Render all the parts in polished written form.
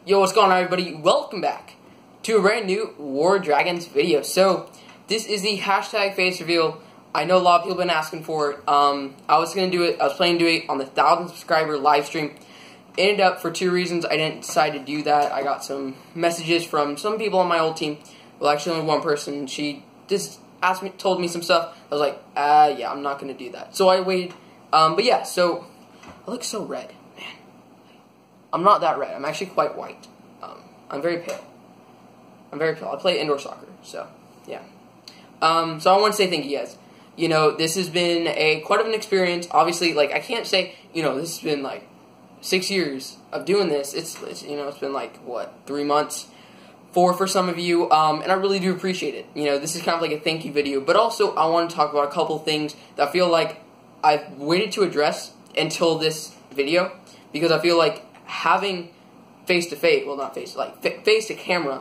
Yo, what's going on, everybody? Welcome back to a brand new War Dragons video. So, this is the hashtag face reveal. I know a lot of people have been asking for it. I was planning to do it on the 1,000 subscriber live stream. Ended up, for two reasons, I didn't decide to do that. I got some messages from some people on my old team. Well, actually only one person. She just told me some stuff. I was like, yeah, I'm not going to do that. So I waited. But yeah, so, I look so red. I'm not that red. I'm actually quite white. I'm very pale. I play indoor soccer, so, yeah. So I want to say thank you guys. You know, this has been quite of an experience. Obviously, like, I can't say, you know, this has been, like, 6 years of doing this. It's you know, it's been, like, what, 3 months? 4 for some of you, and I really do appreciate it. You know, this is kind of like a thank you video, but also I want to talk about a couple things that I feel like I've waited to address until this video, because I feel like having face-to-face, well, not face, like face-to-camera,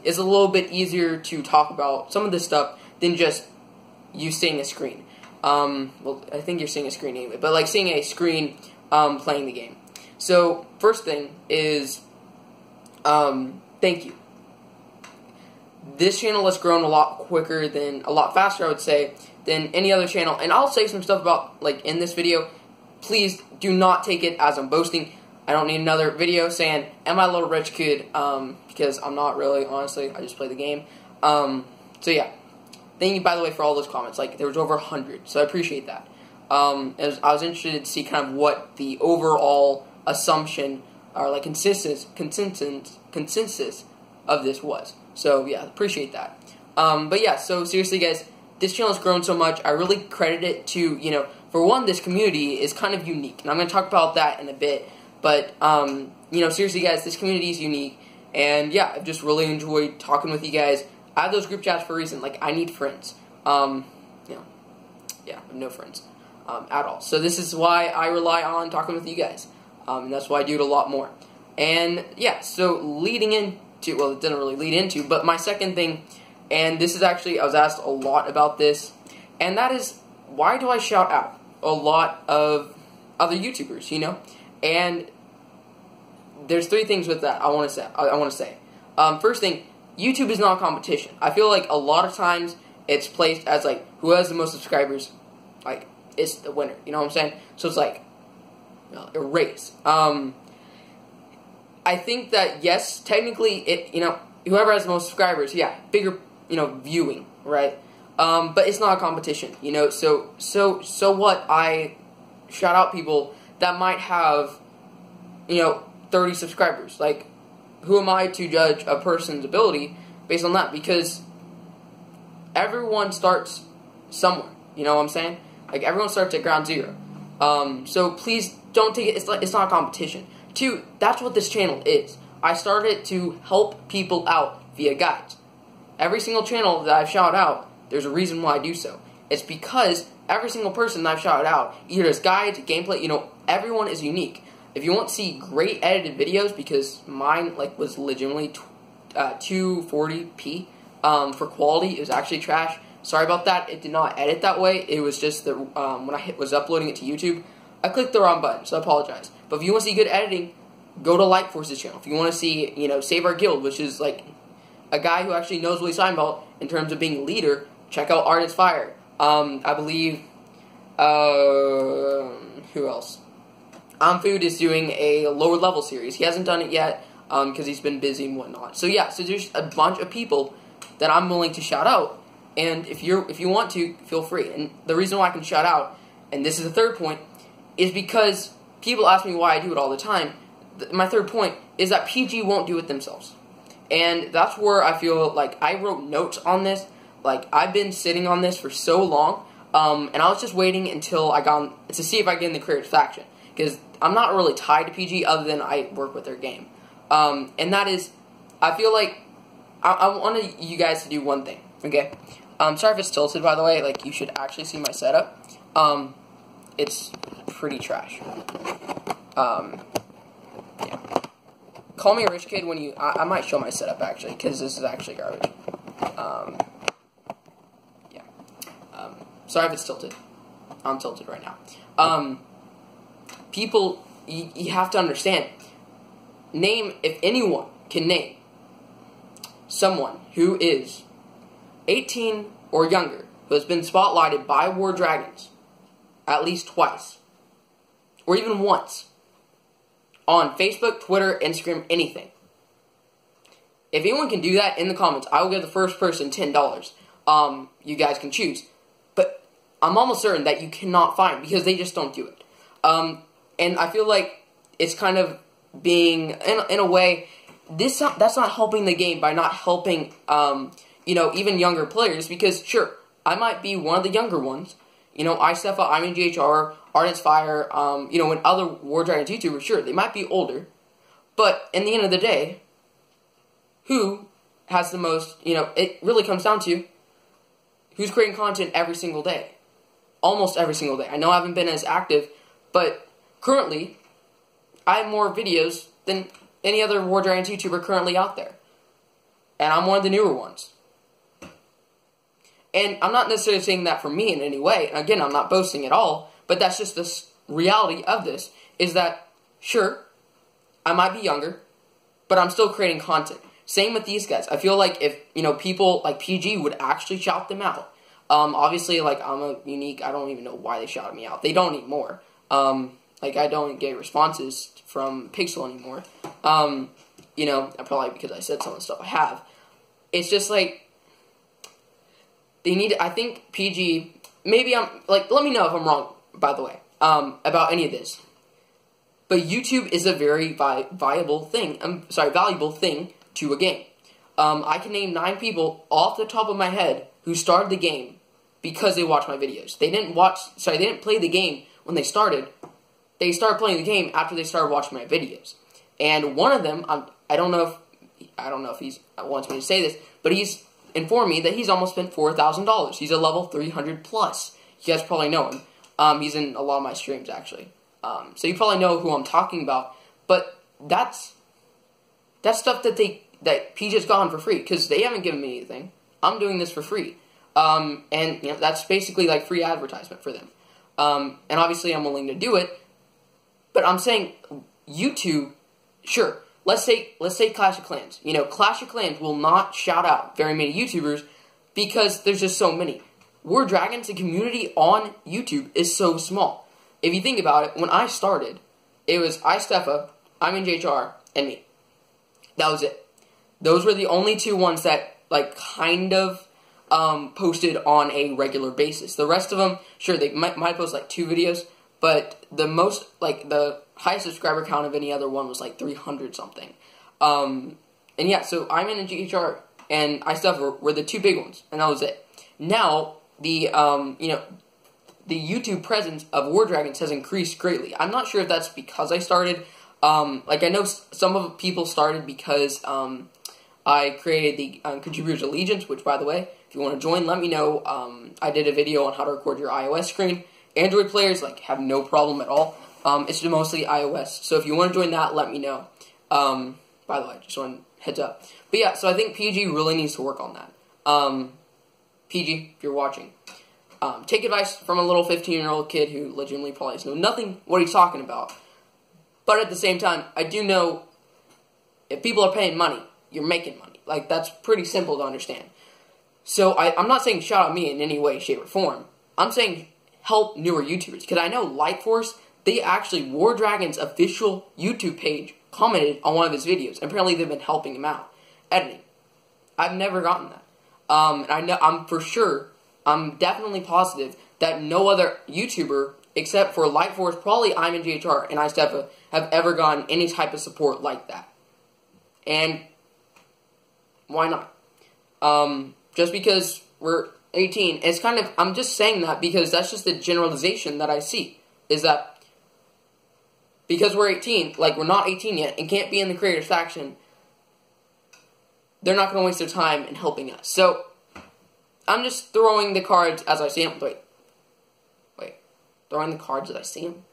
is a little bit easier to talk about some of this stuff than just you seeing a screen. Well, I think you're seeing a screen anyway, but like seeing a screen playing the game. So, first thing is, thank you. This channel has grown a lot faster, I would say, than any other channel, and I'll say some stuff about, like, in this video. Please do not take it as I'm boasting. I don't need another video saying, am I a little rich kid, because I'm not really, honestly. I just play the game. So yeah. Thank you, by the way, for all those comments. Like, there was over 100, so I appreciate that. I was interested to see kind of what the overall assumption, or like consensus of this was. So yeah, appreciate that. But yeah, so seriously, guys, this channel has grown so much. I really credit it to, you know, for one, this community is kind of unique, and I'm going to talk about that in a bit. But, you know, seriously, guys, this community is unique, and, yeah, I've just really enjoyed talking with you guys. I have those group chats for a reason. Like, I need friends. You know, yeah, I have no friends at all. So this is why I rely on talking with you guys, and that's why I do it a lot more. And, yeah, so leading into, well, it didn't really lead into, but my second thing, and this is actually, I was asked a lot about this, and that is, why do I shout out a lot of other YouTubers, you know? And there's 3 things with that I want to say. First thing, YouTube is not a competition. I feel like a lot of times it's placed as like who has the most subscribers, like is the winner. You know what I'm saying? So it's like a race. I think that yes, technically you know, whoever has the most subscribers, yeah, bigger, you know, viewing, right? But it's not a competition. You know, so what? I shout out people that might have, you know, 30 subscribers. Like, who am I to judge a person's ability based on that? Because everyone starts somewhere. You know what I'm saying? Like, everyone starts at ground zero. So please don't take it. It's not a competition. 2, that's what this channel is. I started to help people out via guides. Every single channel that I've shouted out, there's a reason why I do so. It's because every single person that I've shouted out, either as guides, gameplay, you know, everyone is unique. If you want to see great edited videos, because mine, like, was legitimately 240p for quality, it was actually trash. Sorry about that. It did not edit that way. It was just that when I was uploading it to YouTube, I clicked the wrong button, so I apologize. But if you want to see good editing, go to Lightforce's channel. If you want to see, you know, Save Our Guild, which is like a guy who actually knows what he's talking about in terms of being a leader, check out Ardent's Fire. I believe, who else? Food is doing a lower level series. He hasn't done it yet, because he's been busy and whatnot. So yeah, so there's a bunch of people that I'm willing to shout out, and if you want to, feel free. And the reason why I can shout out, and this is the third point, is because people ask me why I do it all the time. My third point is that PG won't do it themselves. And that's where I feel like I wrote notes on this. Like, I've been sitting on this for so long, and I was just waiting until I got to see if I get in the creative faction. Because I'm not really tied to PG other than I work with their game. And that is, I feel like, I want you guys to do one thing, okay? Sorry if it's tilted, by the way. Like, you should actually see my setup. It's pretty trash. Yeah. Call me a rich kid when you, I might show my setup, actually, because this is actually garbage. Yeah. Sorry if it's tilted. I'm tilted right now. People, you have to understand, name, if anyone can name someone who is 18 or younger who has been spotlighted by War Dragons at least twice, or even once, on Facebook, Twitter, Instagram, anything. If anyone can do that in the comments, I will give the first person $10. You guys can choose. But I'm almost certain that you cannot find, because they just don't do it. And I feel like it's kind of being, in a way, that's not helping the game by not helping, even younger players, because, sure, I might be one of the younger ones. iStefa, I'm in GHR, Ardent's Fire, when other War Dragons YouTubers, sure, they might be older. But, in the end of the day, who has the most, it really comes down to who's creating content every single day. Almost every single day. I know I haven't been as active, but currently, I have more videos than any other War Dragons YouTuber currently out there. And I'm one of the newer ones. And I'm not necessarily saying that for me in any way. Again, I'm not boasting at all, but that's just the reality of this, is that, sure, I might be younger, but I'm still creating content. Same with these guys. I feel like if, people like PG would actually shout them out. Obviously, like, I'm a unique, I don't even know why they shouted me out. They don't anymore. I don't get responses from Pixel anymore. Probably because I said some of the stuff I have. It's just, like, they need, I think PG, maybe let me know if I'm wrong, by the way, about any of this. But YouTube is a very valuable thing to a game. I can name 9 people off the top of my head who started the game because they watched my videos. They didn't play the game when they started. They started playing the game after they started watching my videos. And one of them, I don't know if he wants me to say this, but he's informed me that he's almost spent $4,000. He's a level 300 plus. You guys probably know him. He's in a lot of my streams, actually. So you probably know who I'm talking about. But that's stuff that PG has gotten for free, because they haven't given me anything. I'm doing this for free. And that's basically like free advertisement for them. And obviously I'm willing to do it. But I'm saying YouTube, sure, let's say Clash of Clans. Clash of Clans will not shout out very many YouTubers because there's just so many. War Dragons, the community on YouTube is so small. If you think about it, when I started, it was iStefa, I'm in JHR, and me. That was it. Those were the only 2 ones that, kind of posted on a regular basis. The rest of them, sure, they might post, 2 videos, but the most, the highest subscriber count of any other one was, 300 something. And yeah, so I'm in a GHR, and iStefa were the 2 big ones, and that was it. Now, the YouTube presence of War Dragons has increased greatly. I'm not sure if that's because I started. I know some of the people started because I created the Contributors Allegiance, which, by the way, if you want to join, let me know. I did a video on how to record your iOS screen. Android players, have no problem at all. It's mostly iOS. So if you want to join that, let me know. By the way, just one heads up. But yeah, so I think PG really needs to work on that. PG, if you're watching, take advice from a little 15-year-old kid who legitimately probably knows nothing what he's talking about. But at the same time, I do know if people are paying money, you're making money. That's pretty simple to understand. So I'm not saying shout out me in any way, shape, or form. I'm saying help newer YouTubers. Because I know Lightforce, they actually, War Dragon's official YouTube page commented on one of his videos. And apparently they've been helping him out. Editing. I've never gotten that. And I know, I'm definitely positive that no other YouTuber, except for Lightforce, probably I'm in GHR and iStefa, have ever gotten any type of support like that. And why not? Just because we're 18, it's kind of, I'm just saying that because that's just the generalization that I see, is that because we're 18, we're not 18 yet, and can't be in the creators faction, they're not going to waste their time in helping us. So, I'm just throwing the cards as I see them. Wait. Throwing the cards as I see them?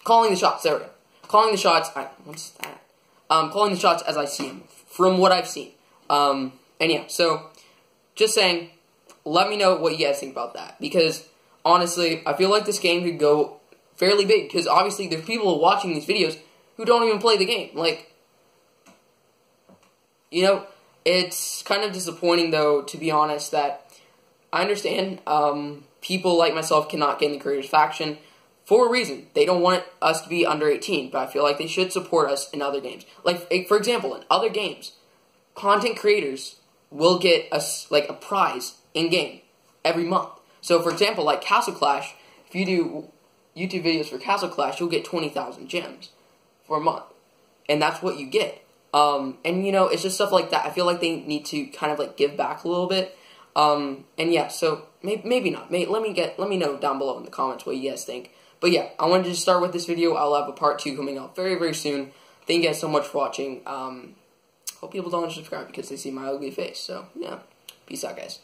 Calling the shots. There we go. Calling the shots. What's that? Calling the shots as I see them. From what I've seen. And yeah, so, just saying, let me know what you guys think about that. Because, honestly, I feel like this game could go fairly big. Because, obviously, there's people watching these videos who don't even play the game. Like, you know, it's kind of disappointing, though, to be honest, that I understand people like myself cannot get in the creators faction for a reason. They don't want us to be under 18, but I feel like they should support us in other games. Like, for example, in other games, content creators will get a prize in-game every month. So, for example, like Castle Clash, if you do YouTube videos for Castle Clash, you'll get 20,000 gems for a month. And that's what you get. And, you know, it's just stuff like that. I feel like they need to kind of, like, give back a little bit. And, yeah, so maybe not. Let me know down below in the comments what you guys think. But, yeah, I wanted to just start with this video. I'll have a part 2 coming out very, very soon. Thank you guys so much for watching. Hope people don't unsubscribe because they see my ugly face. So, yeah. Peace out, guys.